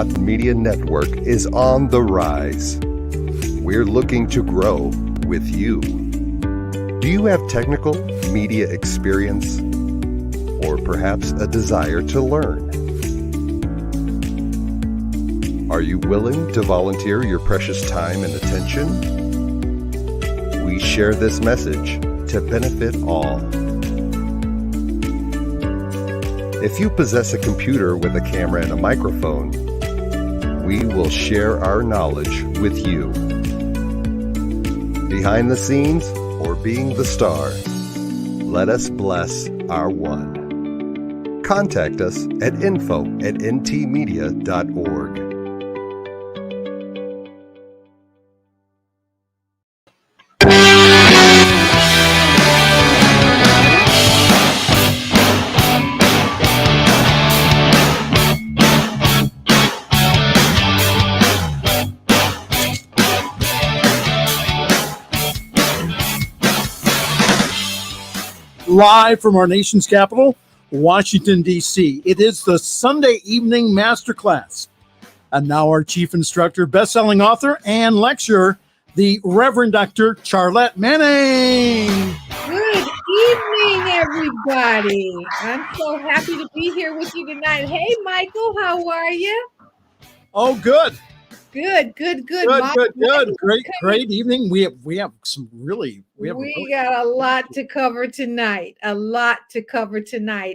Thought Media Network is on the rise. We're looking to grow with you. Do you have technical media experience? Or perhaps a desire to learn? Are you willing to volunteer your precious time and attention? We share this message to benefit all. If you possess a computer with a camera and a microphone, we will share our knowledge with you. Behind the scenes or being the star, let us bless our one. Contact us at info@ntmedia.org. Live from our nation's capital, Washington, D.C. It is the Sunday evening MasterClass. And now our chief instructor, best-selling author, and lecturer, the Reverend Dr. Charlette Manning. Good evening, everybody. I'm so happy to be here with you tonight. Hey, Michael, how are you? Oh, good. Good. Good. Great evening. We have got a lot to cover tonight.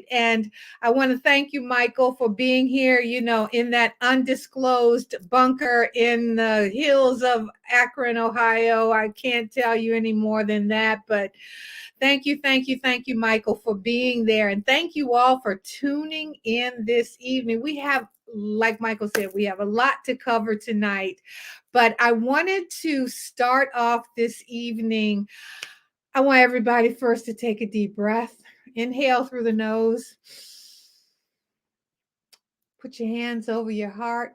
And I want to thank you, Michael, for being here, in that undisclosed bunker in the hills of Akron, Ohio. I can't tell you any more than that, but thank you, Michael, for being there. And thank you all for tuning in this evening. We have, like Michael said, we have a lot to cover tonight, but I wanted to start off this evening. I want everybody first to take a deep breath. Inhale through the nose. Put your hands over your heart.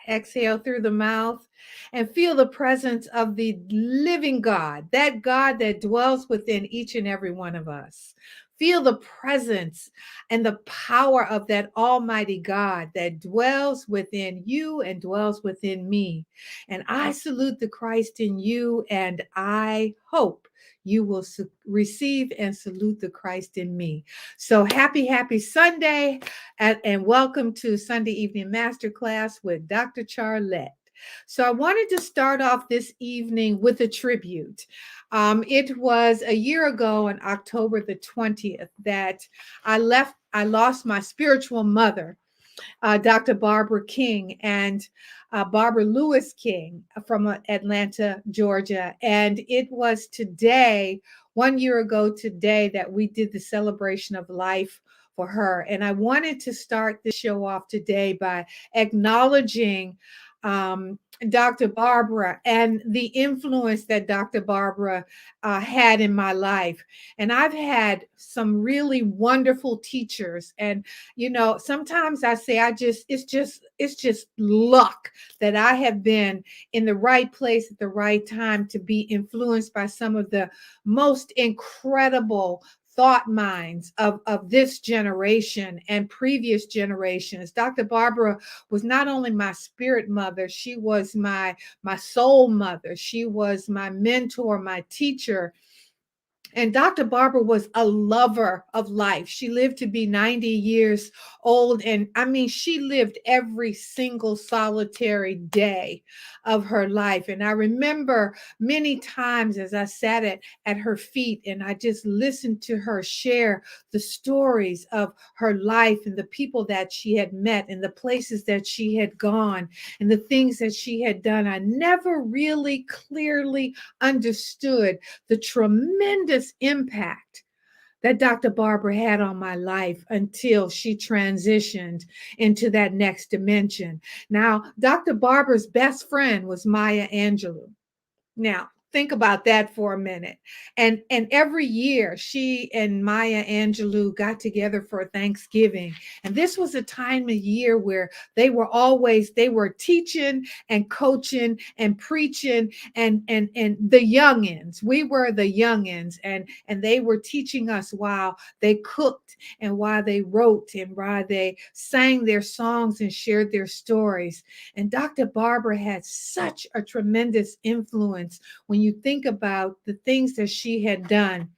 Exhale through the mouth and feel the presence of the living God, that God that dwells within each and every one of us. Feel the presence and the power of that Almighty God that dwells within you and dwells within me. And I salute the Christ in you, and I hope you will receive and salute the Christ in me. So happy Sunday, and welcome to Sunday Evening Masterclass with Dr. Charlette. So I wanted to start off this evening with a tribute. It was a year ago on October the 20th that I lost my spiritual mother, Dr. Barbara King, and Barbara Lewis King from Atlanta, Georgia. And it was today, 1 year ago today, that we did the celebration of life for her. And I wanted to start the show off today by acknowledging Dr. Barbara and the influence that Dr. Barbara had in my life. And I've had some really wonderful teachers. And, sometimes I say, it's just luck that I have been in the right place at the right time to be influenced by some of the most incredible thought minds of this generation and previous generations. Dr. Barbara was not only my spirit mother, she was my soul mother. She was my mentor, my teacher. And Dr. Barbara was a lover of life. She lived to be 90 years old. And I mean, she lived every single solitary day of her life. And I remember many times as I sat at her feet and I just listened to her share the stories of her life and the people that she had met and the places that she had gone and the things that she had done. I never really clearly understood the tremendous impact that Dr. Barbara had on my life until she transitioned into that next dimension. Now, Dr. Barbara's best friend was Maya Angelou. Now, Think about that for a minute. And every year she and Maya Angelou got together for Thanksgiving. And this was a time of year where they were teaching and coaching and preaching and the youngins. We were the youngins, and they were teaching us while they cooked and while they wrote and while they sang their songs and shared their stories. And Dr. Barbara had such a tremendous influence when you think about the things that she had done.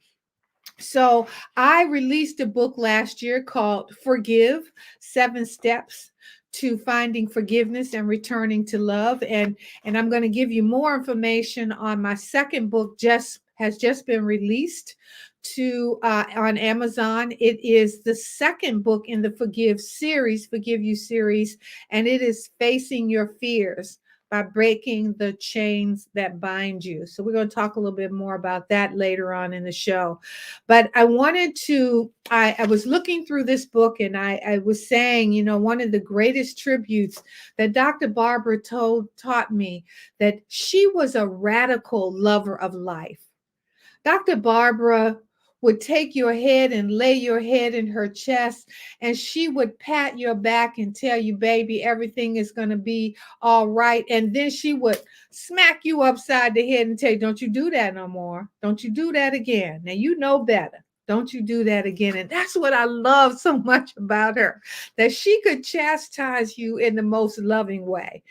So I released a book last year called Forgive: 7 Steps to Finding Forgiveness and Returning to Love. And I'm going to give you more information on my second book, has just been released to on Amazon. It is the second book in the Forgive You series, and it is Facing Your Fears by Breaking the Chains That Bind You. So we're going to talk a little bit more about that later on in the show. But I wanted to, I was looking through this book, and I was saying, one of the greatest tributes that Dr. Barbara taught me, that she was a radical lover of life. Dr. Barbara would take your head and lay your head in her chest, and she would pat your back and tell you, baby, everything is going to be all right. And then she would smack you upside the head and tell you, don't you do that no more. Don't you do that again. Now you know better. Don't you do that again. And that's what I love so much about her, that she could chastise you in the most loving way.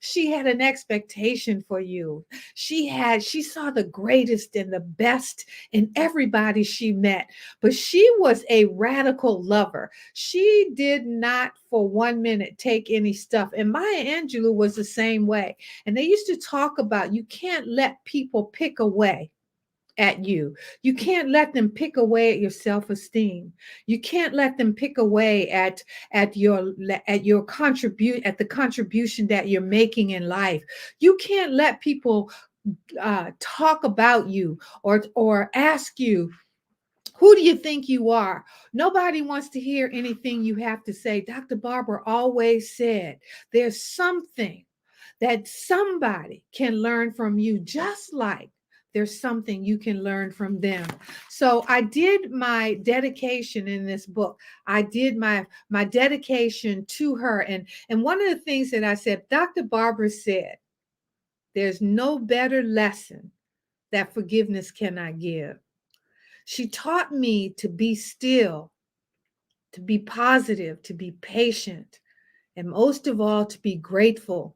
She had an expectation for you. She saw the greatest and the best in everybody she met, but she was a radical lover. She did not for 1 minute take any stuff. And Maya Angelou was the same way. And they used to talk about, you can't let people pick away at you. You can't let them pick away at your self-esteem. You can't let them pick away at your contribution that you're making in life. You can't let people talk about you or ask you, who do you think you are? Nobody wants to hear anything you have to say. Dr. Barbara always said, there's something that somebody can learn from you, just like there's something you can learn from them. So I did my dedication in this book. I did my dedication to her. And one of the things that I said, Dr. Barbara said, there's no better lesson that forgiveness cannot give. She taught me to be still, to be positive, to be patient, and most of all, to be grateful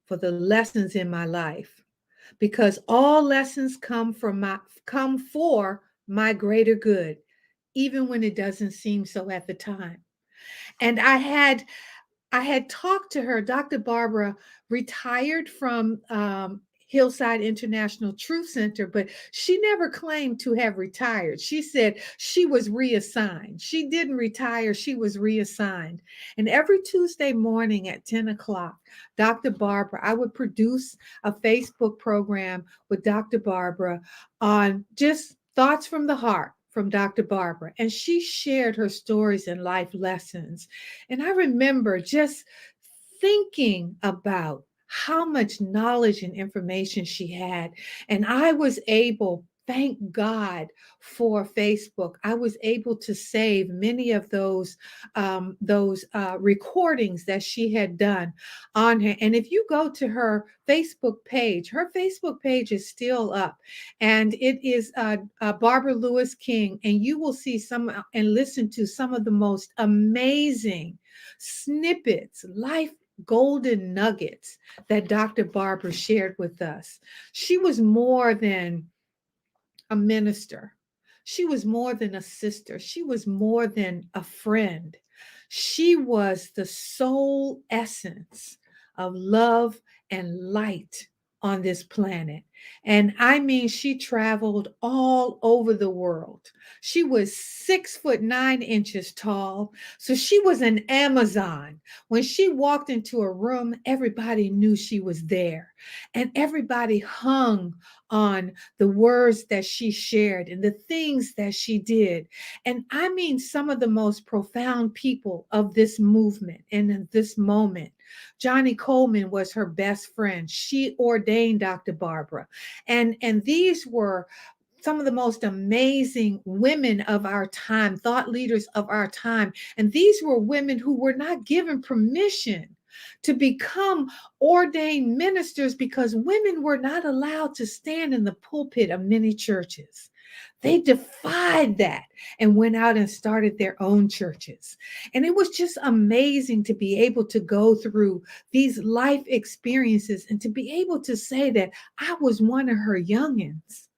for the lessons in my life, because all lessons come for my greater good, even when it doesn't seem so at the time. And I had talked to her. Dr. Barbara retired from Hillside International Truth Center, but she never claimed to have retired. She said she was reassigned. She didn't retire, she was reassigned. And every Tuesday morning at 10 o'clock, Dr. Barbara, I would produce a Facebook program with Dr. Barbara on just thoughts from the heart from Dr. Barbara. And she shared her stories and life lessons. And I remember just thinking about how much knowledge and information she had. And I was able, thank God for Facebook, I was able to save many of those recordings that she had done on her. And if you go to her Facebook page is still up, and it is Barbara Lewis King, and you will see some and listen to some of the most amazing snippets, life golden nuggets that Dr. Barbara shared with us. She was more than a minister. She was more than a sister. She was more than a friend. She was the sole essence of love and light on this planet. And I mean, she traveled all over the world. She was 6'9" tall. So she was an Amazon. When she walked into a room, everybody knew she was there. And everybody hung on the words that she shared and the things that she did. And I mean, some of the most profound people of this movement and in this moment Johnny Coleman was her best friend. She ordained Dr. Barbara. And these were some of the most amazing women of our time, thought leaders of our time. And these were women who were not given permission to become ordained ministers because women were not allowed to stand in the pulpit of many churches. They defied that and went out and started their own churches. And it was just amazing to be able to go through these life experiences and to be able to say that I was one of her youngins.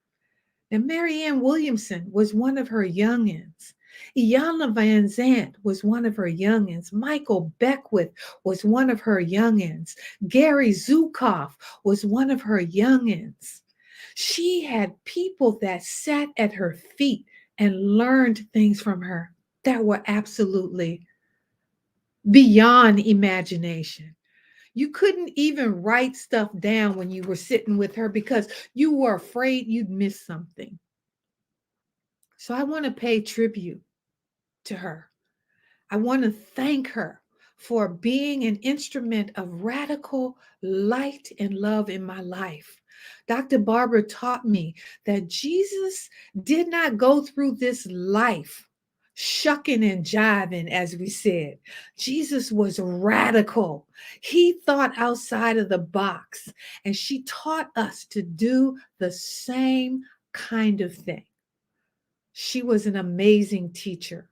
And Marianne Williamson was one of her youngins. Iyanla Van Zandt was one of her youngins. Michael Beckwith was one of her youngins. Gary Zukav was one of her youngins. She had people that sat at her feet and learned things from her that were absolutely beyond imagination. You couldn't even write stuff down when you were sitting with her because you were afraid you'd miss something. So I want to pay tribute to her. I want to thank her for being an instrument of radical light and love in my life. Dr. Barbara taught me that Jesus did not go through this life shucking and jiving, as we said. Jesus was radical. He thought outside of the box, and she taught us to do the same kind of thing. She was an amazing teacher.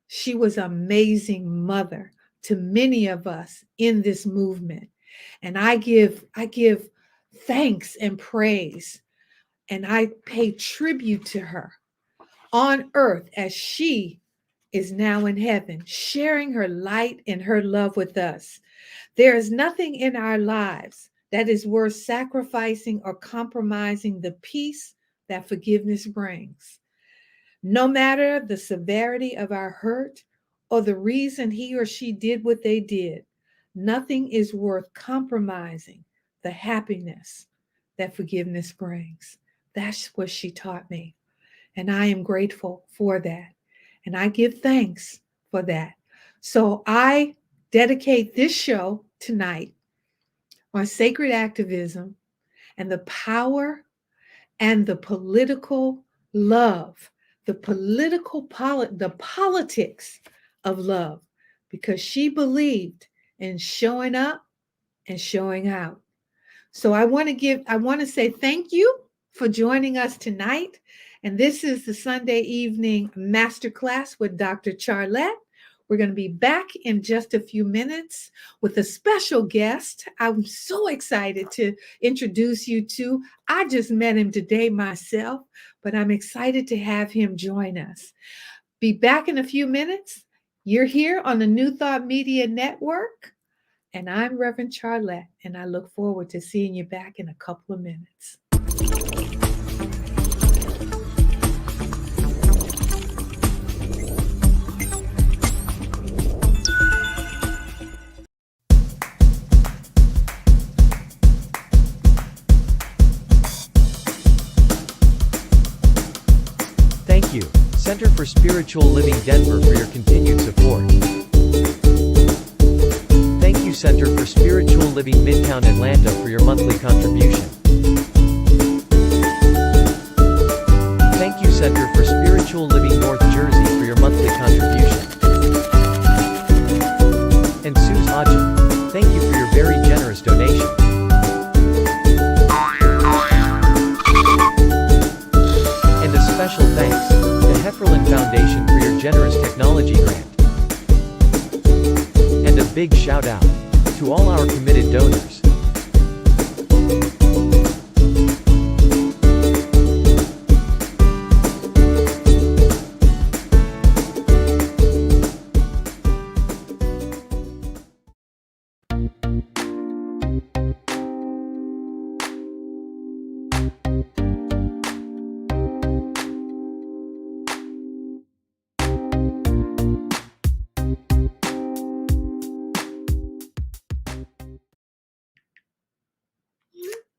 She was an amazing mother to many of us in this movement. And I give thanks and praise, and I pay tribute to her on earth as she is now in heaven, sharing her light and her love with us. There is nothing in our lives that is worth sacrificing or compromising the peace that forgiveness brings. No matter the severity of our hurt or the reason he or she did what they did, nothing is worth compromising the happiness that forgiveness brings. That's what she taught me. And I am grateful for that. And I give thanks for that. So I dedicate this show tonight on sacred activism and the power and the political love, the politics of love, because she believed in showing up and showing out. So I want to say thank you for joining us tonight. And this is the Sunday evening masterclass with Dr. Charlette. We're going to be back in just a few minutes with a special guest. I'm so excited to introduce you to. I just met him today myself, but I'm excited to have him join us. Be back in a few minutes. You're here on the New Thought Media Network, and I'm Reverend Charlette, and I look forward to seeing you back in a couple of minutes. Thank you, Center for Spiritual Living Denver, for your continued support. Thank you, Center for Spiritual Living Midtown Atlanta, for your monthly contribution. Thank you, Center for Spiritual Living North Jersey, for your monthly contribution. And Suze Ajit, thank you for your very generous donation. And a special thanks to Hefferland Foundation for your generous technology grant. And a big shout out to all our committed donors.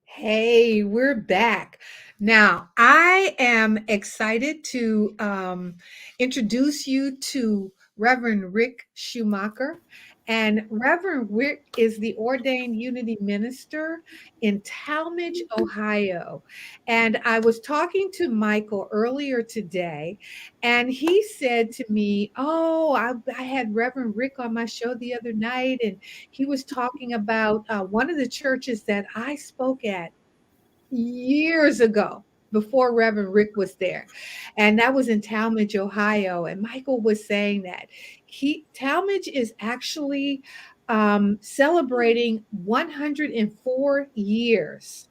Hey, we're back. Now, I am excited to introduce you to Reverend Ric Schumacher. And Reverend Rick is the ordained unity minister in Talmadge, Ohio. And I was talking to Michael earlier today, and he said to me, "Oh, I had Reverend Rick on my show the other night, and he was talking about one of the churches that I spoke at years ago." Before Reverend Rick was there. And that was in Talmadge, Ohio. And Michael was saying that Talmadge is actually celebrating 104 years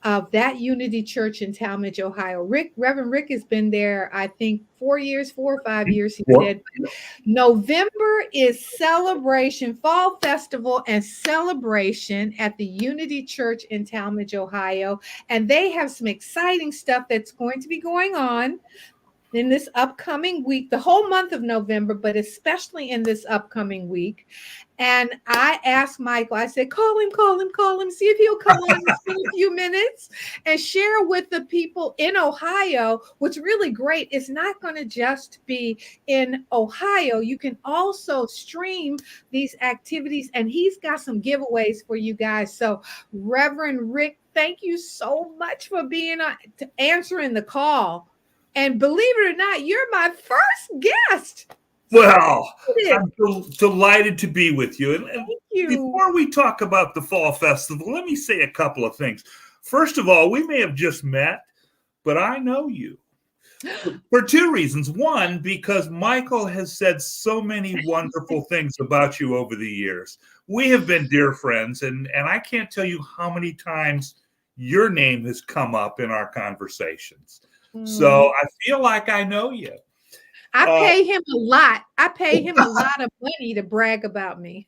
of that Unity Church in Talmadge, Ohio. Reverend Rick has been there, I think, 4 or 5 years, he said. November is celebration, fall festival and celebration at the Unity Church in Talmadge, Ohio. And they have some exciting stuff that's going to be going on in this upcoming week, the whole month of November, but especially in this upcoming week. And I asked Michael, I said, call him, see if he'll come on and spend a few minutes and share with the people in Ohio. What's really great, it's not going to just be in Ohio. You can also stream these activities, and he's got some giveaways for you guys. So Reverend Rick, thank you so much for being answering the call. And believe it or not, you're my first guest. Well, I'm delighted to be with you. And Thank you. Before we talk about the Fall Festival, let me say a couple of things. First of all, we may have just met, but I know you for two reasons. One, because Michael has said so many wonderful things about you over the years. We have been dear friends, and I can't tell you how many times your name has come up in our conversations. So I feel like I know you. I pay him a lot. I pay him a lot of money to brag about me.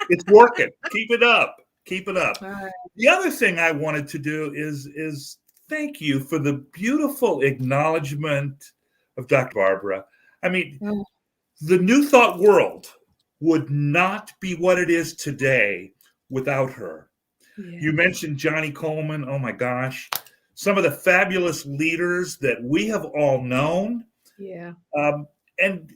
It's working. Keep it up. Keep it up. Right. The other thing I wanted to do is thank you for the beautiful acknowledgement of Dr. Barbara. I mean, the New Thought world would not be what it is today without her. Yeah. You mentioned Johnny Coleman. Oh my gosh. Some of the fabulous leaders that we have all known. Yeah. And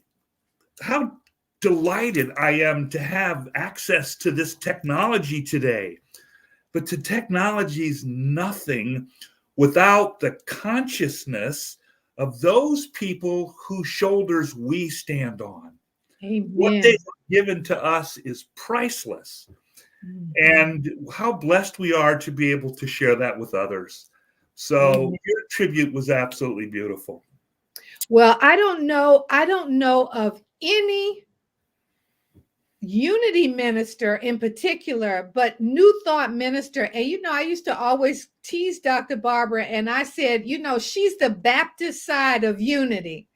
how delighted I am to have access to this technology today. But the technology is nothing without the consciousness of those people whose shoulders we stand on. Amen. What they have given to us is priceless. And how blessed we are to be able to share that with others. So your tribute was absolutely beautiful. Well, I don't know of any unity minister in particular, but New Thought minister. And, I used to always tease Dr. Barbara, and I said, she's the Baptist side of unity.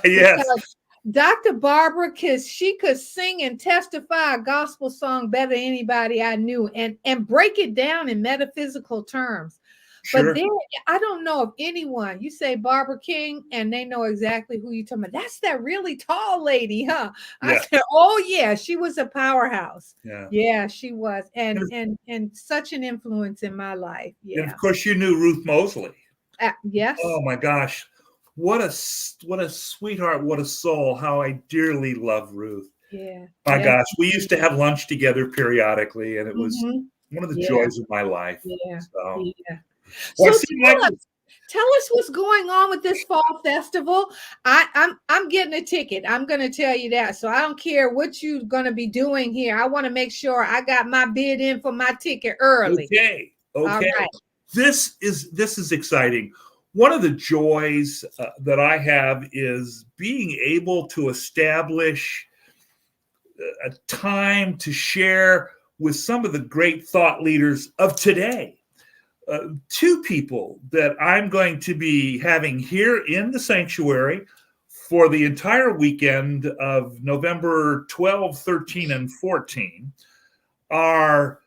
Yes. Because Dr. Barbara, because she could sing and testify a gospel song better than anybody I knew and break it down in metaphysical terms. Sure. But then I don't know of anyone. You say Barbara King, and they know exactly who you're talking about. That's that really tall lady, huh? Yeah. I said, oh yeah, she was a powerhouse. Yeah, she was, and such an influence in my life. Yeah. And of course, you knew Ruth Mosley. Yes. Oh my gosh, what a sweetheart! What a soul! How I dearly love Ruth. Yeah. My gosh, we used to have lunch together periodically, and it was one of the joys of my life. Yeah. So. Yeah. Well, so tell us what's going on with this fall festival. I'm getting a ticket. I'm going to tell you that. So I don't care what you're going to be doing here. I want to make sure I got my bid in for my ticket early. Okay. All right. This is exciting. One of the joys that I have is being able to establish a time to share with some of the great thought leaders of today. Two people that I'm going to be having here in the sanctuary for the entire weekend of November 12, 13, and 14 are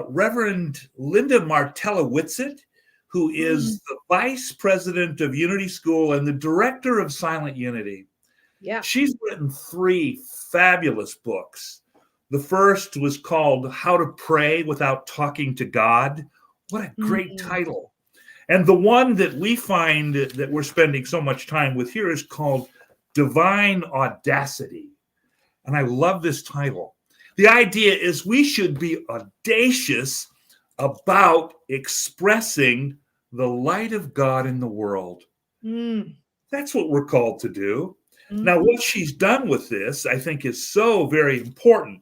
Reverend Linda Martella-Whitsitt, who is the Vice President of Unity School and the Director of Silent Unity. Yeah. She's written 3 fabulous books. The first was called How to Pray Without Talking to God. What a great title. And the one that we find that we're spending so much time with here is called Divine Audacity. And I love this title The idea is we should be audacious about expressing the light of God in the world. Mm. That's what we're called to do. Now, Mhm. what she's done with this, I think, is so very important.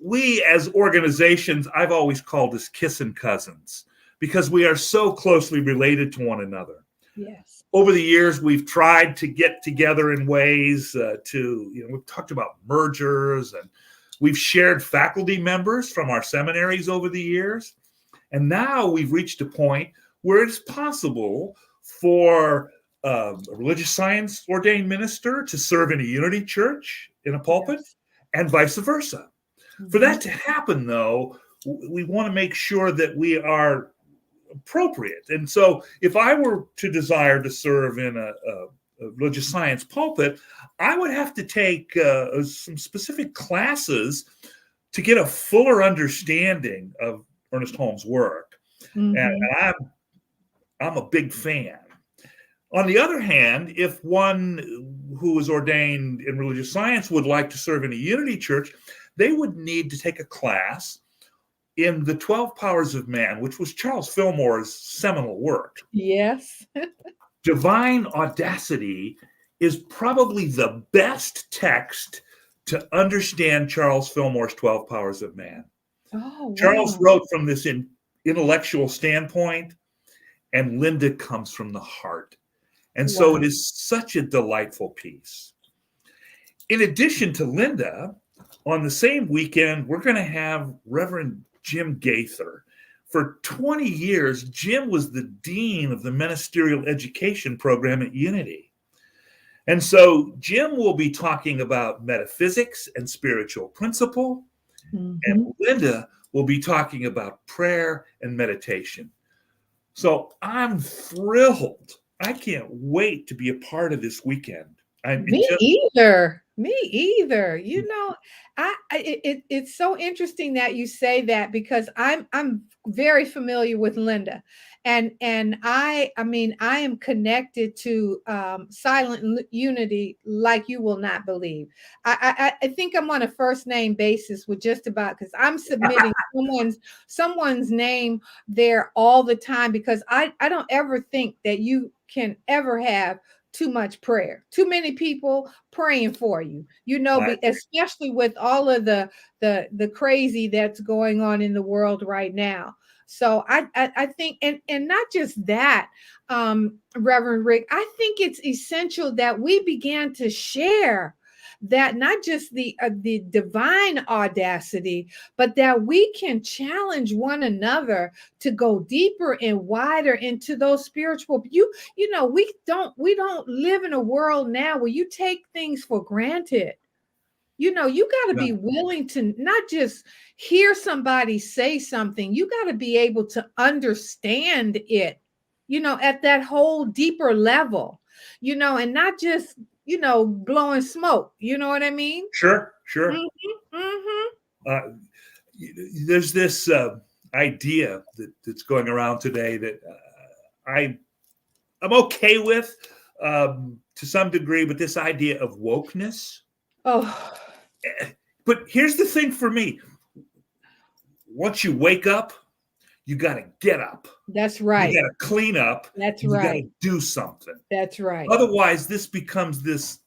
We as organizations, I've always called us kissing cousins because we are so closely related to one another. Yes. Over the years, we've tried to get together in ways we've talked about mergers, and we've shared faculty members from our seminaries over the years. And now we've reached a point where it's possible for a religious science ordained minister to serve in a unity church in a pulpit, Yes. and vice versa. For that to happen, though, we want to make sure that we are appropriate. And so if I were to desire to serve in a religious science pulpit, I would have to take some specific classes to get a fuller understanding of Ernest Holmes' work. Mhm. And I'm a big fan. On the other hand, if one who is ordained in religious science would like to serve in a unity church, they would need to take a class in the 12 Powers of Man, which was Charles Fillmore's seminal work. Yes. Divine Audacity is probably the best text to understand Charles Fillmore's 12 Powers of Man. Oh, Charles wow. wrote from this intellectual standpoint, and Linda comes from the heart. And so Wow. it is such a delightful piece. In addition to Linda, on the same weekend, we're going to have Reverend Jim Gaither. For 20 years, Jim was the dean of the ministerial education program at Unity. And so Jim will be talking about metaphysics and spiritual principle, Mhm. and Linda will be talking about prayer and meditation. So I'm thrilled. I can't wait to be a part of this weekend. Me either. Me either. You know, it's so interesting that you say that because I'm very familiar with Linda, and I mean I am connected to Silent Unity like you will not believe. I think I'm on a first name basis with just about because I'm submitting someone's name there all the time because I don't ever think that you can ever have too much prayer, too many people praying for you, especially with all of the crazy that's going on in the world right now. So I think, and not just that, Reverend Rick, I think it's essential that we began to share that not just the divine audacity, but that we can challenge one another to go deeper and wider into those spiritual. You know, we don't live in a world now where you take things for granted. You know, you got to be willing to not just hear somebody say something, you got to be able to understand it, at that whole deeper level, and not just, blowing smoke. You know what I mean? Sure. Mm-hmm, mm-hmm. There's this idea that's going around today that I'm okay with to some degree, but this idea of wokeness. Oh, but here's the thing for me. Once you wake up, you got to get up. That's right. You got to clean up. That's right. You got to do something. That's right. Otherwise, this becomes this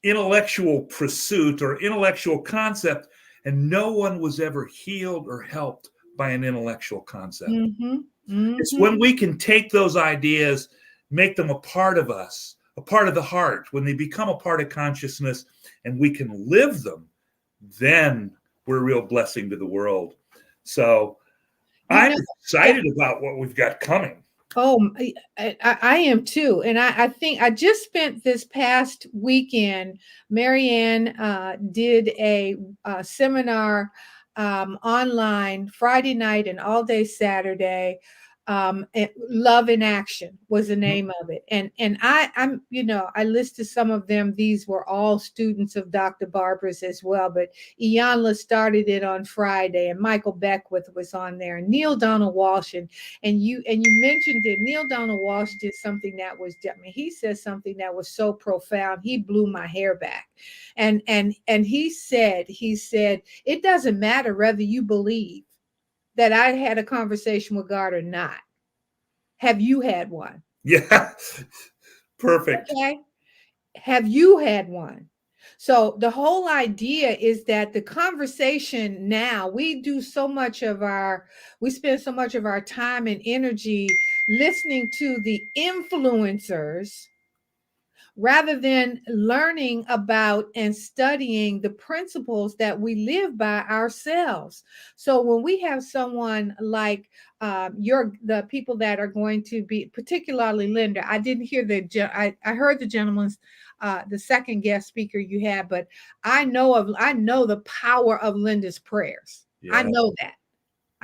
intellectual pursuit or intellectual concept, and no one was ever healed or helped by an intellectual concept. Mm-hmm. Mm-hmm. It's when we can take those ideas, make them a part of us, a part of the heart, when they become a part of consciousness and we can live them, then we're a real blessing to the world. So I'm excited about what we've got coming. Oh, I am too. And I think I just spent this past weekend, Marianne did a seminar online Friday night and all day Saturday Love in Action was the name of it. And I'm, I listed some of them. These were all students of Dr. Barbara's as well, but Iyanla started it on Friday, and Michael Beckwith was on there, and Neil Donald Walsh, and you mentioned it. Neil Donald Walsh did something that was, he said something that was so profound. He blew my hair back. And he said, it doesn't matter whether you believe that I had a conversation with God or not. Have you had one? Yeah. Perfect. Okay. Have you had one? So the whole idea is that the conversation now, we spend so much of our time and energy listening to the influencers rather than learning about and studying the principles that we live by ourselves. So when we have someone like the people that are going to be, particularly Linda, I didn't hear I heard the gentleman's, the second guest speaker you had, but I know the power of Linda's prayers. Yeah. I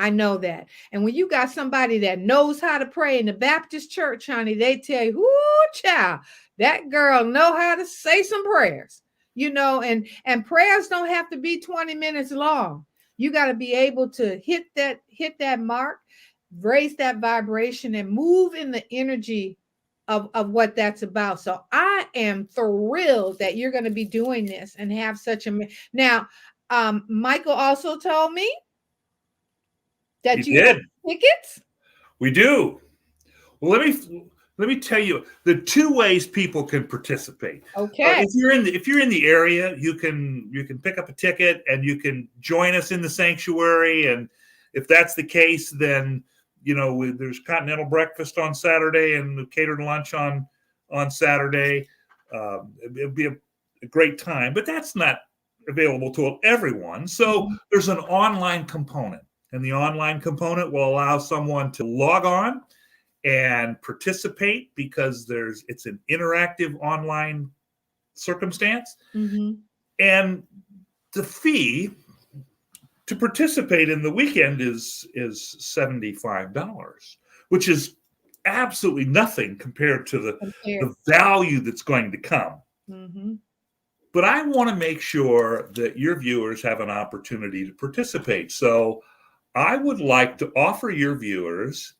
know that. And when you got somebody that knows how to pray in the Baptist church, honey, they tell you, whoo, child, that girl know how to say some prayers, and prayers don't have to be 20 minutes long. You got to be able to hit that mark, raise that vibration, and move in the energy of what that's about. So I am thrilled that you're going to be doing this and have such a, now, Michael also told me that you have tickets. We do. Well, let me tell you the two ways people can participate. Okay. If you're in the area, you can pick up a ticket and you can join us in the sanctuary. And if that's the case, then there's continental breakfast on Saturday and catered lunch on Saturday. It'll be a great time, but that's not available to everyone. So there's an online component, and the online component will allow someone to log on and participate because it's an interactive online circumstance. Mm-hmm. And the fee to participate in the weekend is $75, which is absolutely nothing compared to the value that's going to come. Mm-hmm. But I want to make sure that your viewers have an opportunity to participate. So I would like to offer your viewers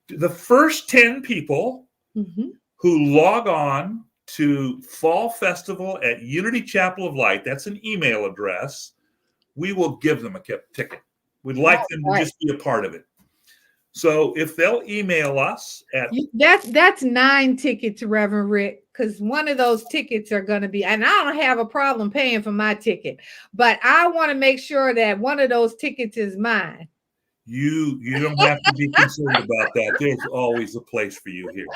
the first 10 people who log on to Fall Festival at Unity Chapel of Light, that's an email address, we will give them a ticket. We'd like them to just be a part of it. So if they'll email us at... That's 9 tickets, Reverend Rick, because one of those tickets are going to be, and I don't have a problem paying for my ticket, but I want to make sure that one of those tickets is mine. You don't have to be concerned about that. There's always a place for you here.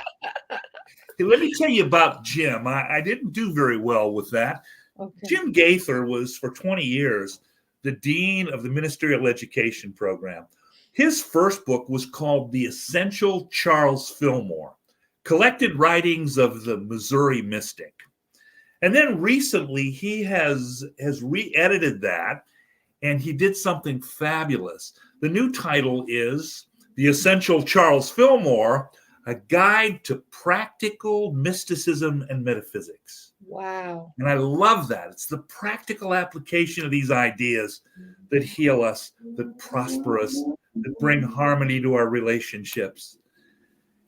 Hey, let me tell you about Jim. I didn't do very well with that. Okay. Jim Gaither was, for 20 years, the dean of the ministerial education program. His first book was called The Essential Charles Fillmore, Collected Writings of the Missouri Mystic. And then recently he has re-edited that, and he did something fabulous. The new title is The Essential Charles Fillmore, A Guide to Practical Mysticism and Metaphysics. Wow. And I love that. It's the practical application of these ideas that heal us, that prosper us, that bring harmony to our relationships.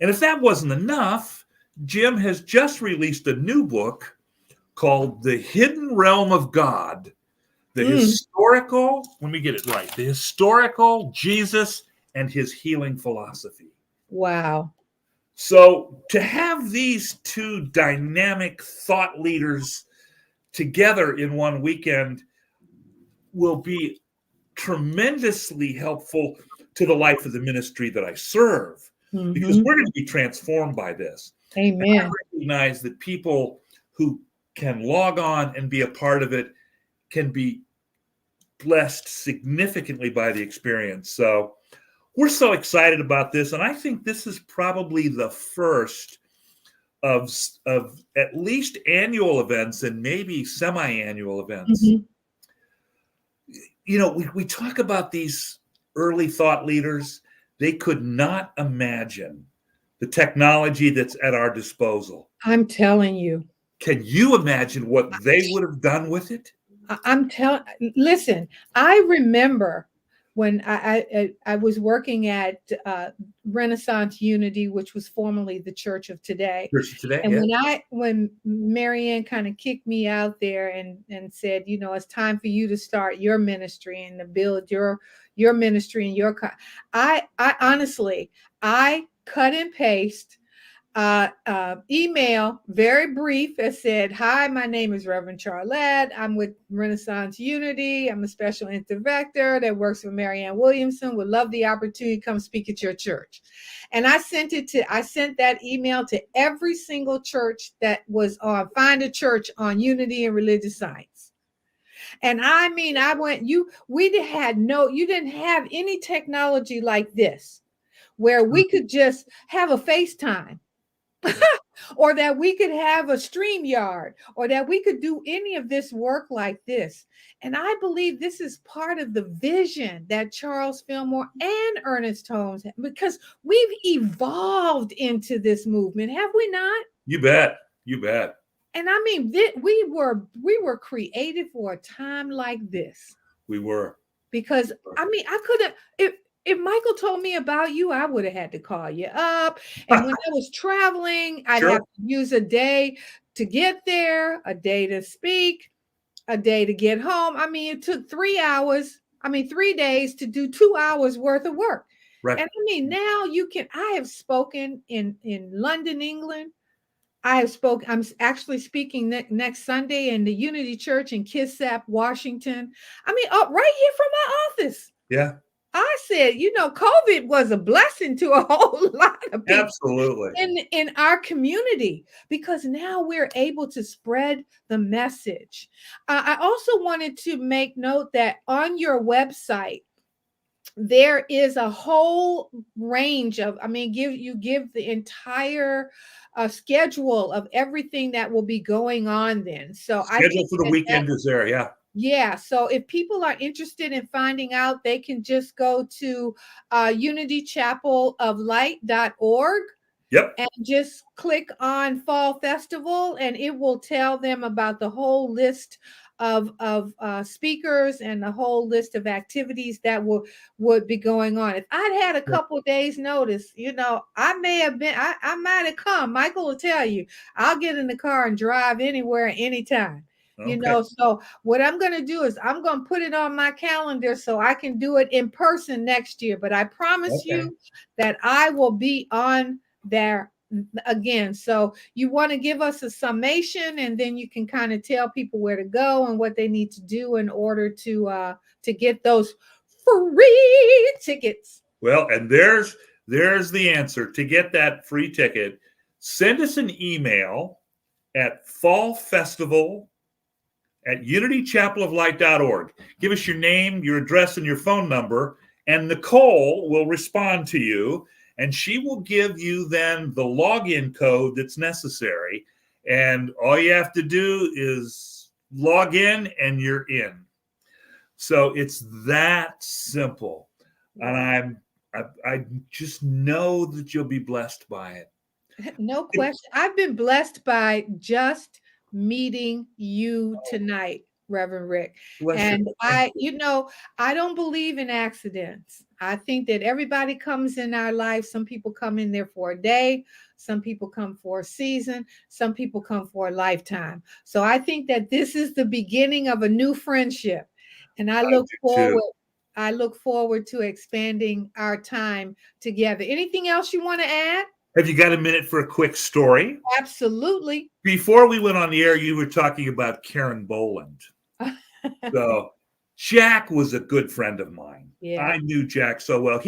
And if that wasn't enough, Jim has just released a new book called The Hidden Realm of God, the historical, let me get it right, the historical Jesus and his healing philosophy. Wow. So to have these two dynamic thought leaders together in one weekend will be tremendously helpful to the life of the ministry that I serve, because we're going to be transformed by this. Amen. And I recognize that people who can log on and be a part of it can be blessed significantly by the experience. So we're so excited about this. And I think this is probably the first of at least annual events and maybe semi-annual events. Mm-hmm. We talk about these early thought leaders. they could not imagine the technology that's at our disposal. I'm telling you. Can you imagine what they would have done with it? Listen, I remember when I was working at Renaissance Unity, which was formerly the Church of Today. Church of Today, And yeah. when Marianne kind of kicked me out there and said, you know, it's time for you to start your ministry and to build your ministry and I honestly, I cut and paste email, very brief, that said, "Hi, my name is Reverend Charlette. I'm with Renaissance Unity. I'm a special intervector that works for Marianne Williamson. Would love the opportunity to come speak at your church." And I sent that email to every single church that was on Find a Church on Unity and Religious Science. And I mean, you didn't have any technology like this where we could just have a FaceTime. Or that we could have a StreamYard, or that we could do any of this work like this. And I believe this is part of the vision that Charles Fillmore and Ernest Holmes have, because we've evolved into this movement, have we not? You bet. You bet. And I mean, we were created for a time like this. We were. Because I mean, I couldn't, if Michael told me about you, I would have had to call you up. And when I was traveling, I'd have to use a day to get there, a day to speak, a day to get home. I mean, it took 3 days to do 2 hours worth of work. Right. And I mean, now I have spoken in London, England. I'm actually speaking next Sunday in the Unity Church in Kitsap, Washington. I mean, right here from my office. Yeah. I said, you know, COVID was a blessing to a whole lot of people. Absolutely. In our community, because now we're able to spread the message. I also wanted to make note that on your website, there is a whole range of, you give the entire schedule of everything that will be going on then. So schedule for the weekend is there, yeah. Yeah. So if people are interested in finding out, they can just go to unitychapeloflight.org. Yep. And just click on Fall Festival, and it will tell them about the whole list of speakers and the whole list of activities that would be going on. If I'd had a couple of days notice, you know, I might have come. Michael will tell you, I'll get in the car and drive anywhere, anytime. You know, so what I'm going to do is I'm going to put it on my calendar so I can do it in person next year. But I promise you that I will be on there again. So you want to give us a summation, and then you can kind of tell people where to go and what they need to do in order to get those free tickets. Well, and there's the answer. To get that free ticket, send us an email at fallfestival@unitychapeloflight.org. Give us your name, your address, and your phone number, and Nicole will respond to you, and she will give you then the login code that's necessary. And all you have to do is log in, and you're in. So it's that simple. And I just know that you'll be blessed by it. No question. I've been blessed by just meeting you tonight, Reverend Rick. And I don't believe in accidents. I think that everybody comes in our life. Some people come in there for a day. Some people come for a season. Some people come for a lifetime. So I think that this is the beginning of a new friendship. And I look forward to expanding our time together. Anything else you want to add? Have you got a minute for a quick story? Absolutely. Before we went on the air, you were talking about Karen Boland. So Jack was a good friend of mine. Yeah. I knew Jack so well.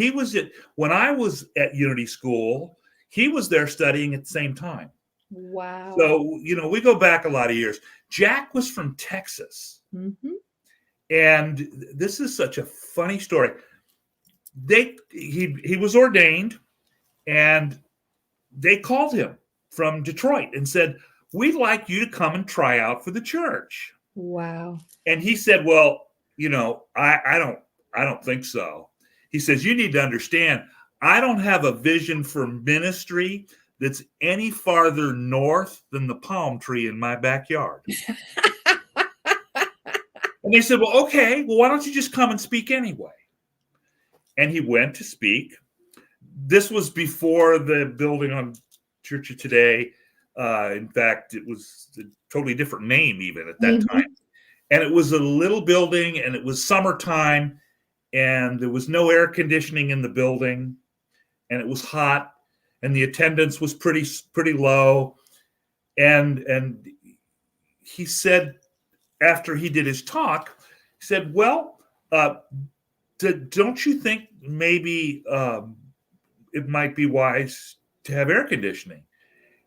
When I was at Unity School, he was there studying at the same time. Wow. So, you know, we go back a lot of years. Jack was from Texas. Mm-hmm. And this is such a funny story. He was ordained, and they called him from Detroit and said, "We'd like you to come and try out for the church." Wow. And he said, "Well, you know, I don't think so." He says, "You need to understand, I don't have a vision for ministry that's any farther north than the palm tree in my backyard. And they said, well, okay, well, why don't you just come and speak anyway? And he went to speak. This was before the building on Church of Today. In fact, it was a totally different name even at that time. And it was a little building, and it was summertime, and there was no air conditioning in the building, and it was hot, and the attendance was pretty low. And he said, after he did his talk, he said, well, don't you think maybe it might be wise to have air conditioning?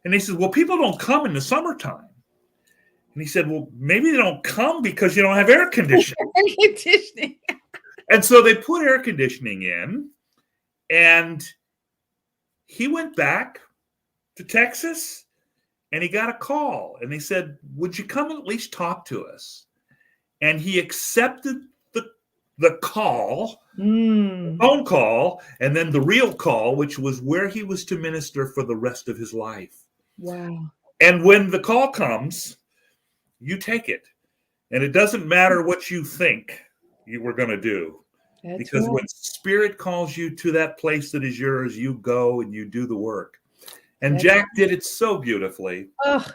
And he said, well, people don't come in the summertime. And he said, well, maybe they don't come because you don't have air conditioning. Air conditioning. And so they put air conditioning in, and he went back to Texas, and he got a call, and they said, would you come and at least talk to us? And he accepted the call, the phone call, and then the real call, which was where he was to minister for the rest of his life. Wow. And when the call comes, you take it. And it doesn't matter what you think you were going to do. That's because right. when Spirit calls you to that place that is yours, you go and you do the work. And That's Jack did it so beautifully. Oh,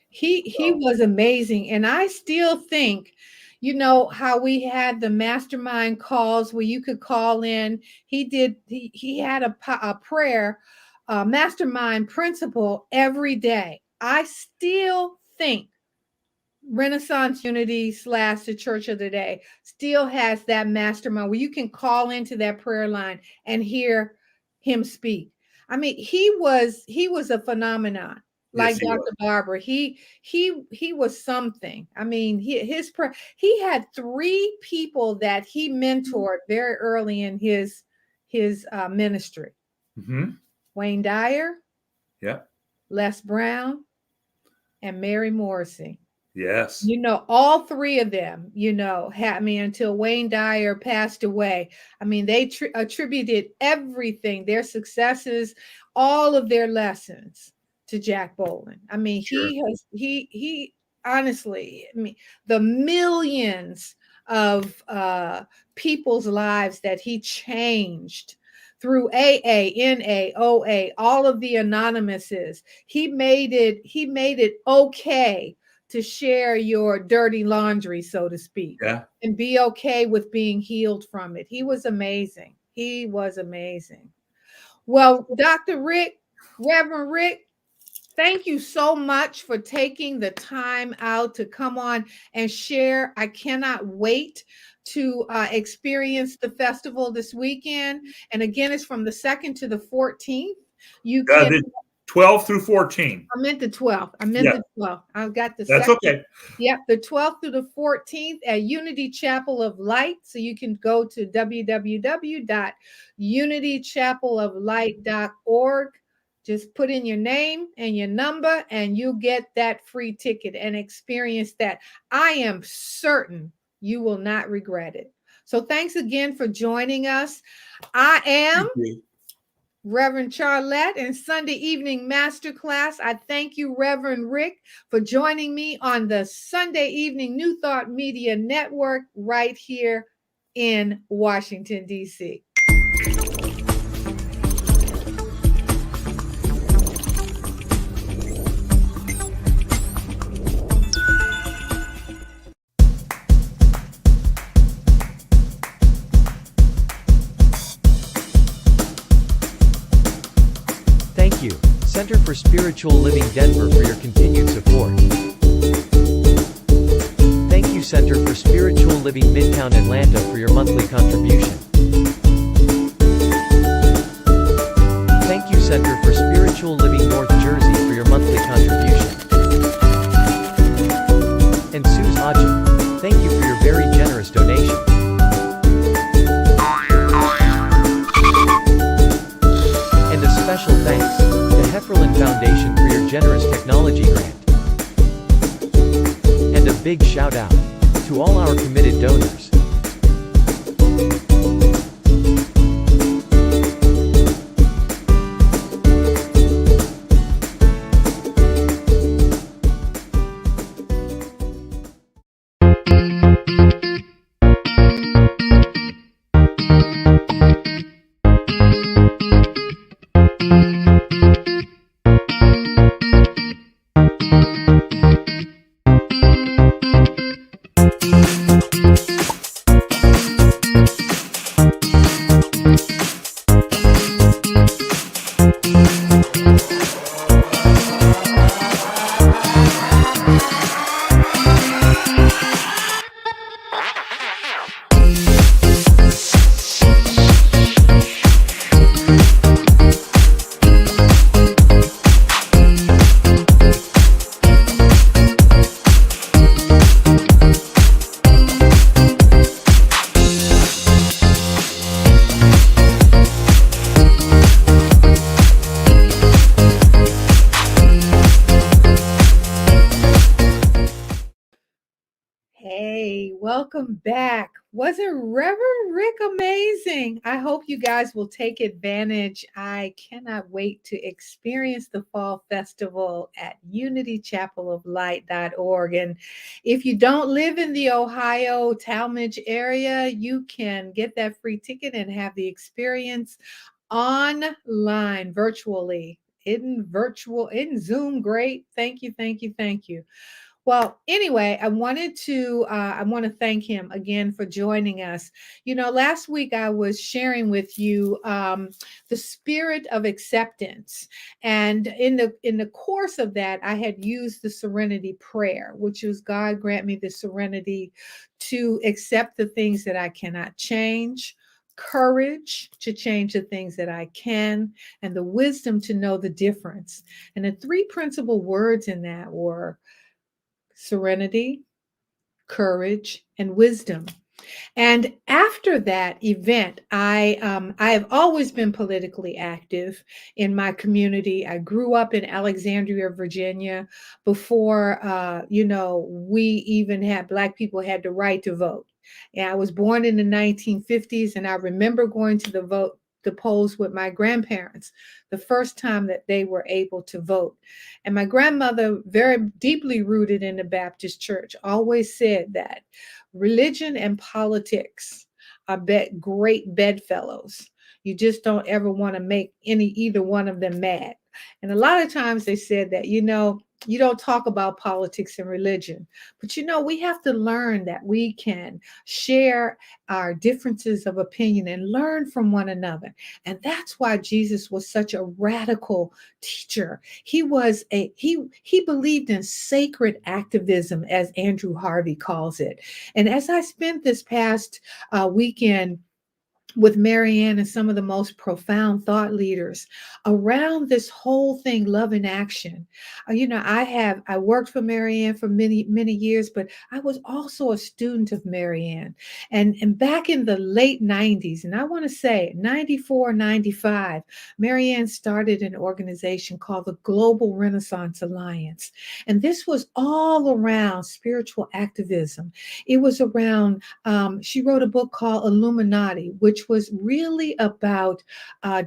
he was amazing. And I still think, you know, how we had the mastermind calls where you could call in. He had a prayer, mastermind principle every day. I still think Renaissance Unity / the Church of the Day still has that mastermind where you can call into that prayer line and hear him speak. I mean, he was a phenomenon. Like Yes, Dr. Barber, he was something. I mean, he had 3 people that he mentored very early in his ministry. Wayne Dyer, Les Brown, and Mary Morrissey. Yes. You know, all 3 of them, you know, until Wayne Dyer passed away. I mean, they attributed everything, their successes, all of their lessons to Jack Boland. I mean, Sure. he honestly, I mean, the millions of people's lives that he changed through AA, NA, OA, all of the anonymouses. He made it okay to share your dirty laundry, so to speak, and be okay with being healed from it. He was amazing. He was amazing. Well, Dr. Ric, Reverend Ric, thank you so much for taking the time out to come on and share. I cannot wait to experience the festival this weekend. And again, it's from the 2nd to the 14th. You can 12 through 14. I meant the 12th. The 12th. I've got the That's 2nd. okay. Yep, the 12th through the 14th at Unity Chapel of Light. So you can go to www.unitychapeloflight.org. Just put in your name and your number, and you'll get that free ticket and experience that. I am certain you will not regret it. So thanks again for joining us. I am Reverend Charlette and Sunday Evening Masterclass. I thank you, Reverend Ric, for joining me on the Sunday Evening New Thought Media Network right here in Washington, D.C. Thank you, Center for Spiritual Living Denver, for your continued support. Thank you, Center for Spiritual Living Midtown Atlanta, for your monthly contribution. Thank you, Center for Spiritual Living North Jersey, for your monthly contribution. And Suze Ajit, thank you for your very generous donation. And a special thanks to Hefferland Foundation for your generous technology grant. And a big shout out to all our committed donors. welcome back. Wasn't Reverend Rick amazing? I hope you guys will take advantage. I cannot wait to experience the fall festival at unitychapeloflight.org. And if you don't live in the Ohio Talmadge area, you can get that free ticket and have the experience online, virtually. Isn't Zoom great? Thank you, thank you, thank you. Well, anyway, I want to thank him again for joining us. Last week I was sharing with you the spirit of acceptance, and in the course of that, I had used the serenity prayer, which was, God grant me the serenity to accept the things that I cannot change, courage to change the things that I can, and the wisdom to know the difference. And the three principal words in that were serenity, courage, and wisdom. And after that event, I have always been politically active in my community. I grew up in Alexandria, Virginia, before we even had Black people had the right to vote. And I was born in the 1950s, and I remember going to the polls with my grandparents the first time that they were able to vote. And my grandmother, very deeply rooted in the Baptist church, always said that religion and politics are great bedfellows. You just don't ever want to make either one of them mad. And a lot of times they said that, you don't talk about politics and religion, but we have to learn that we can share our differences of opinion and learn from one another. And that's why Jesus was such a radical teacher. He believed in sacred activism, as Andrew Harvey calls it. And as I spent this past weekend with Marianne and some of the most profound thought leaders around this whole thing, love in action. I worked for Marianne for many, many years, but I was also a student of Marianne. And back in the late 90s, and I want to say 94, 95, Marianne started an organization called the Global Renaissance Alliance. And this was all around spiritual activism. It was around, she wrote a book called Illuminati, which was really about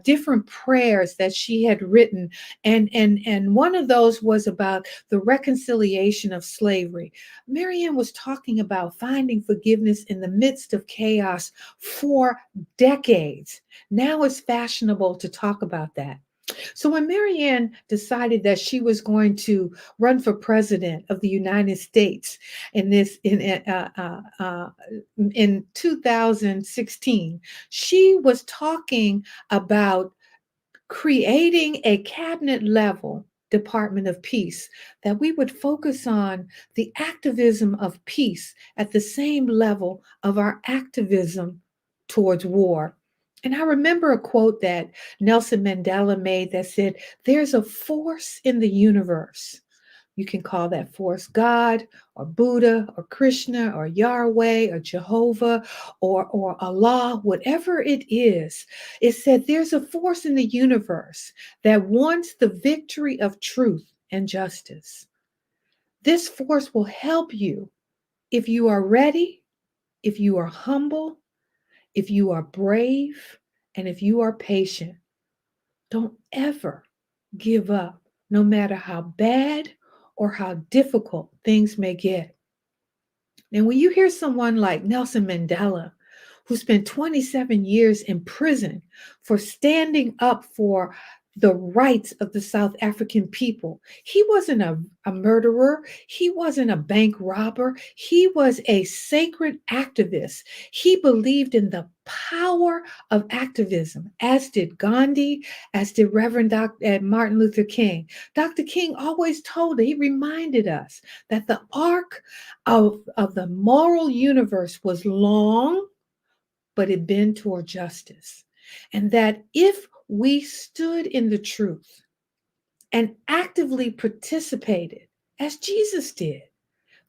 different prayers that she had written. And one of those was about the reconciliation of slavery. Marianne was talking about finding forgiveness in the midst of chaos for decades. Now it's fashionable to talk about that. So when Marianne decided that she was going to run for president of the United States in 2016, she was talking about creating a cabinet level Department of Peace, that we would focus on the activism of peace at the same level of our activism towards war. And I remember a quote that Nelson Mandela made that said, "There's a force in the universe." You can call that force God or Buddha or Krishna or Yahweh or Jehovah or Allah, whatever it is. It said there's a force in the universe that wants the victory of truth and justice. This force will help you if you are ready, if you are humble, if you are brave, and if you are patient. Don't ever give up, no matter how bad or how difficult things may get. And when you hear someone like Nelson Mandela, who spent 27 years in prison for standing up for the rights of the South African people, he wasn't a murderer. He wasn't a bank robber. He was a sacred activist. He believed in the power of activism, as did Gandhi, as did Reverend Martin Luther King. Dr. King always he reminded us that the arc of the moral universe was long, but it bent toward justice. And that if we stood in the truth and actively participated, as Jesus did,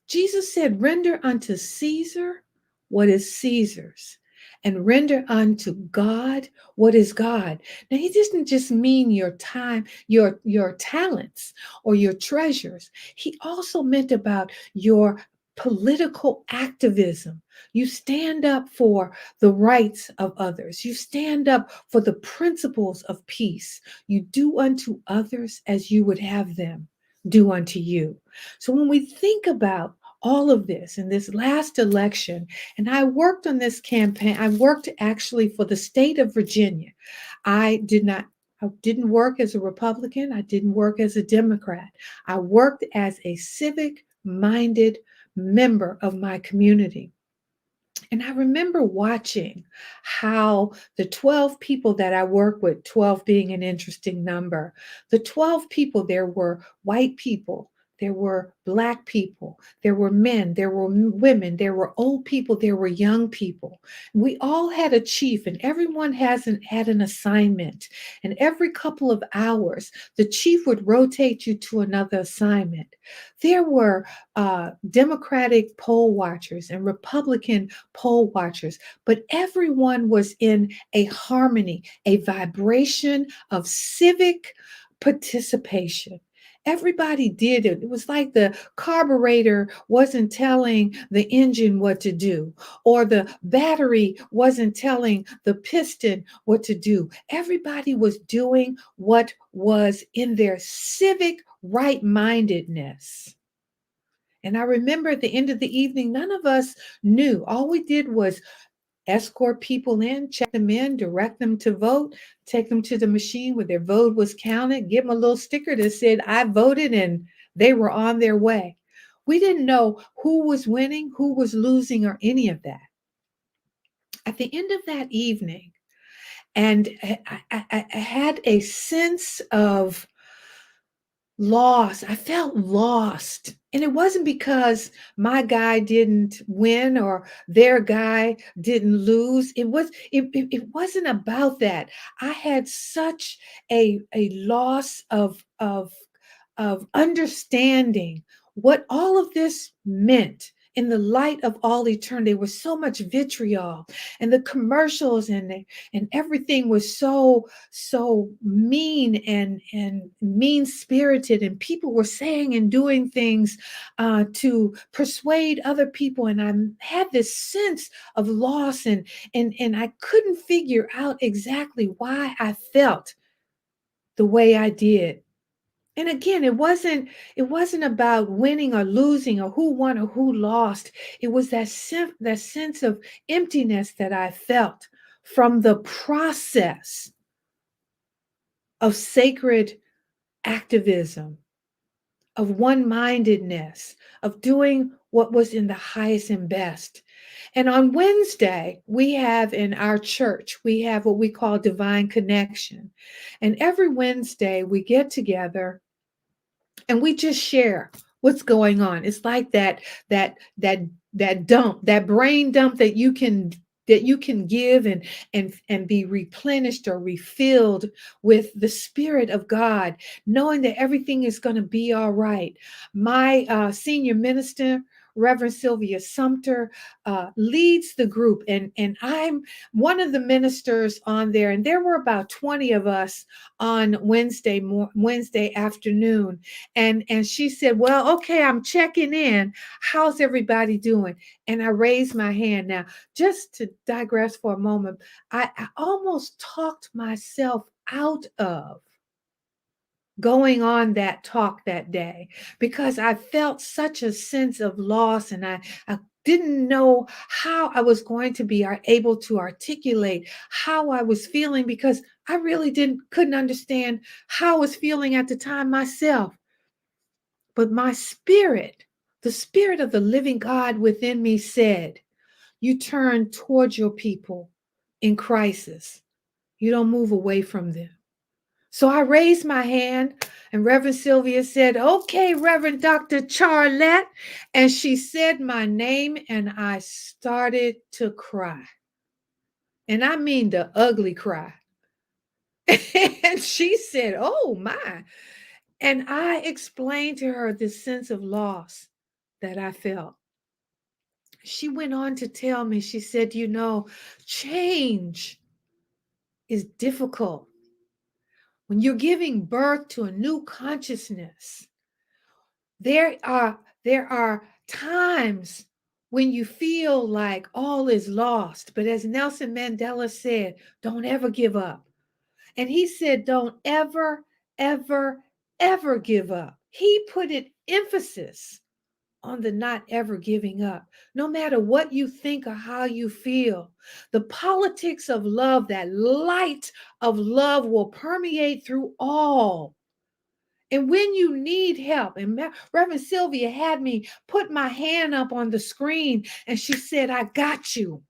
Jesus said, "Render unto Caesar what is Caesar's, and render unto God what is God." Now, he doesn't just mean your time, your talents, or your treasures. He also meant about your political activism. You stand up for the rights of others. You stand up for the principles of peace. You do unto others as you would have them do unto you. So when we think about all of this in this last election, and I worked on this campaign, I worked actually for the state of Virginia. I didn't work as a Republican. I didn't work as a Democrat. I worked as a civic minded member of my community. And I remember watching how the 12 people that I work with, 12 being an interesting number, the 12 people, there were white people, there were Black people, there were men, there were women, there were old people, there were young people. We all had a chief, and everyone had an assignment. And every couple of hours, the chief would rotate you to another assignment. There were Democratic poll watchers and Republican poll watchers, but everyone was in a harmony, a vibration of civic participation. Everybody did it. It was like the carburetor wasn't telling the engine what to do, or the battery wasn't telling the piston what to do. Everybody was doing what was in their civic right-mindedness. And I remember at the end of the evening, none of us knew. All we did was escort people in, check them in, direct them to vote, take them to the machine where their vote was counted, give them a little sticker that said, I voted, and they were on their way. We didn't know who was winning, who was losing, or any of that. At the end of that evening, and I had a sense of lost. I felt lost. And it wasn't because my guy didn't win or their guy didn't lose. It wasn't about that. I had such a loss of understanding what all of this meant. In the light of all eternity, there was so much vitriol, and the commercials and everything was so mean and mean spirited, and people were saying and doing things to persuade other people, and I had this sense of loss, and I couldn't figure out exactly why I felt the way I did. And again, it wasn't about winning or losing or who won or who lost. It was that sense of emptiness that I felt from the process of sacred activism, of one-mindedness, of doing what was in the highest and best. And on Wednesday, we have in our church, we have what we call divine connection. And every Wednesday we get together and we just share what's going on. It's like that dump, that brain dump that you can give and be replenished or refilled with the Spirit of God, knowing that everything is going to be all right. My senior minister, Reverend Sylvia Sumter, leads the group, and I'm one of the ministers on there. And there were about 20 of us on Wednesday afternoon, and she said, "Well, okay, I'm checking in. How's everybody doing?" And I raised my hand. Now, just to digress for a moment, I almost talked myself out of going on that talk that day, because I felt such a sense of loss, and I didn't know how I was going to be able to articulate how I was feeling, because I really couldn't understand how I was feeling at the time myself. But my spirit, the Spirit of the living God within me said, you turn towards your people in crisis. You don't move away from them. So I raised my hand, and Reverend Sylvia said, "Okay, Reverend Dr. Charlette." And she said my name, and I started to cry. And I mean the ugly cry. And she said, "Oh my." And I explained to her this sense of loss that I felt. She went on to tell me, she said, change is difficult. When you're giving birth to a new consciousness, there are times when you feel like all is lost. But as Nelson Mandela said, don't ever give up. And he said, don't ever, ever, ever give up. He put an emphasis on the not ever giving up, no matter what you think or how you feel. The politics of love, that light of love will permeate through all. And when you need help, and Reverend Sylvia had me put my hand up on the screen and she said, I got you.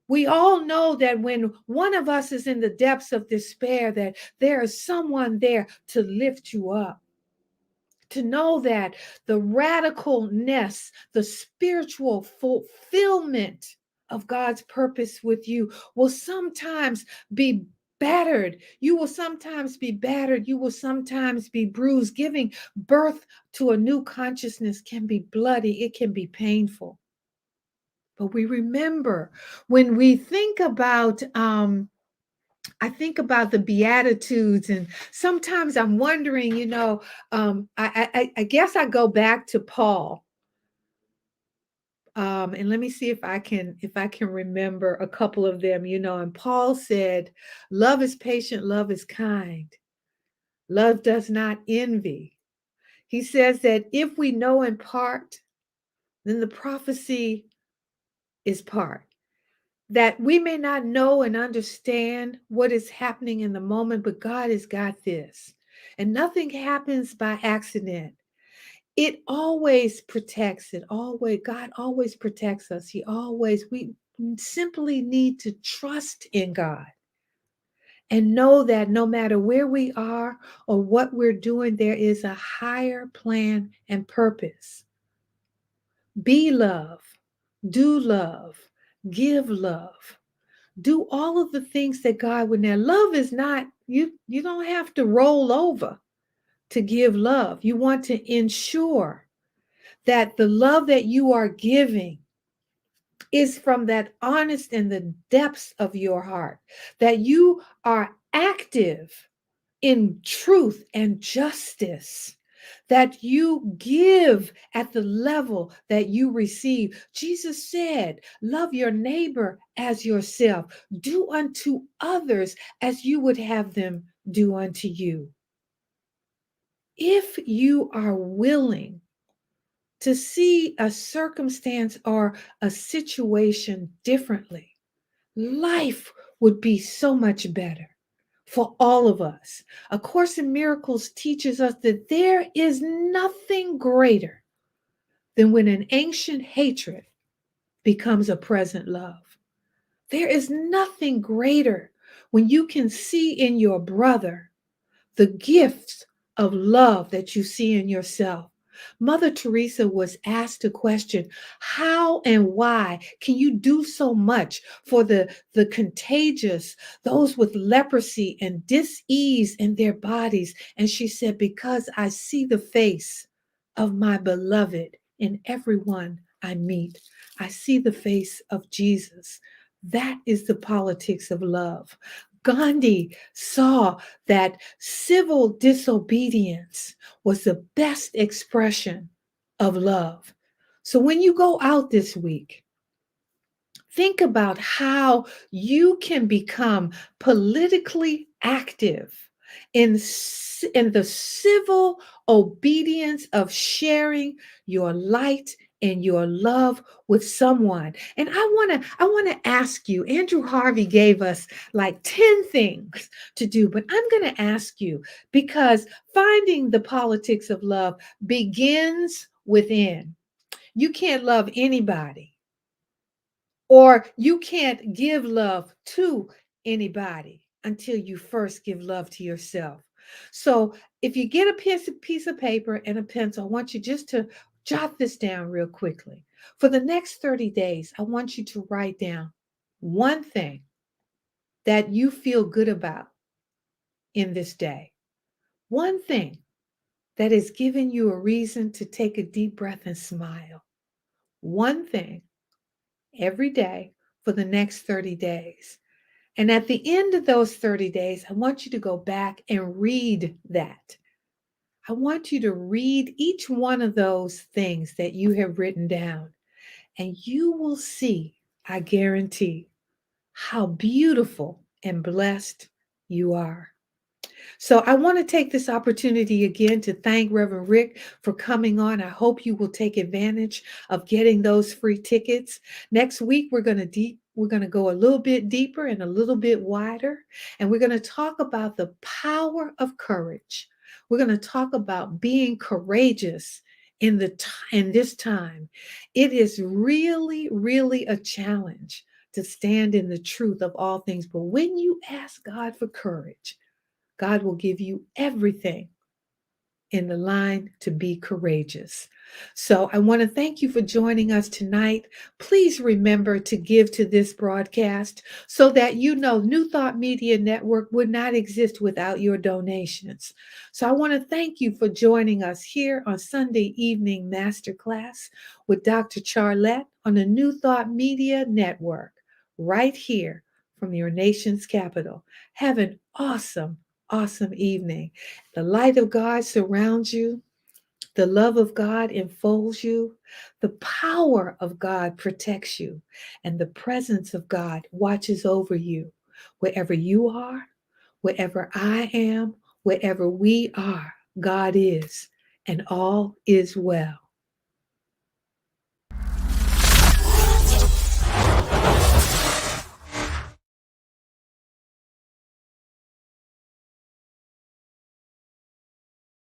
We all know that when one of us is in the depths of despair, that there is someone there to lift you up. To know that the radicalness, the spiritual fulfillment of God's purpose with you will sometimes be battered. You will sometimes be battered. You will sometimes be bruised. Giving birth to a new consciousness can be bloody. It can be painful. But we remember when we think about, I think about the Beatitudes, and sometimes I'm wondering, I guess I go back to Paul, and let me see if I can remember a couple of them. And Paul said, "Love is patient, love is kind, love does not envy." He says that if we know in part, then the prophecy is part. That we may not know and understand what is happening in the moment, but God has got this. And nothing happens by accident. It always protects it. God always protects us. We simply need to trust in God and know that no matter where we are or what we're doing, there is a higher plan and purpose. Be love, do love, give love. Do all of the things that God would. Now, love is not, you don't have to roll over to give love. You want to ensure that the love that you are giving is from that honest and the depths of your heart, that you are active in truth and justice, that you give at the level that you receive. Jesus said, love your neighbor as yourself. Do unto others as you would have them do unto you. If you are willing to see a circumstance or a situation differently, life would be so much better for all of us. A Course in Miracles teaches us that there is nothing greater than when an ancient hatred becomes a present love. There is nothing greater when you can see in your brother the gifts of love that you see in yourself. Mother Teresa was asked a question, how and why can you do so much for the contagious, those with leprosy and dis-ease in their bodies? And she said, because I see the face of my beloved in everyone I meet. I see the face of Jesus. That is the politics of love. Gandhi saw that civil disobedience was the best expression of love. So when you go out this week, think about how you can become politically active in the civil obedience of sharing your light and your love with someone. And I want to ask you, Andrew Harvey gave us like 10 things to do, but I'm going to ask you, because finding the politics of love begins within. You can't love anybody, or you can't give love to anybody until you first give love to yourself. So if you get a piece of paper and a pencil, I want you just to jot this down real quickly. For the next 30 days, I want you to write down one thing that you feel good about in this day. One thing that is giving you a reason to take a deep breath and smile. One thing every day for the next 30 days. And at the end of those 30 days, I want you to go back and read that. I want you to read each one of those things that you have written down, and you will see, I guarantee, how beautiful and blessed you are. So I want to take this opportunity again to thank Reverend Rick for coming on. I hope you will take advantage of getting those free tickets. Next week we're going to go a little bit deeper and a little bit wider, and we're going to talk about the power of courage. We're going to talk about being courageous in this time. It is really, really a challenge to stand in the truth of all things. But when you ask God for courage, God will give you everything in the line to be courageous. So I want to thank you for joining us tonight. Please remember to give to this broadcast so that you know New Thought Media Network would not exist without your donations. So I want to thank you for joining us here on Sunday Evening Masterclass with Dr. Charlette on the New Thought Media Network, right here from your nation's capital. Have an awesome evening. The light of God surrounds you. The love of God enfolds you. The power of God protects you. And the presence of God watches over you. Wherever you are, wherever I am, wherever we are, God is, and all is well.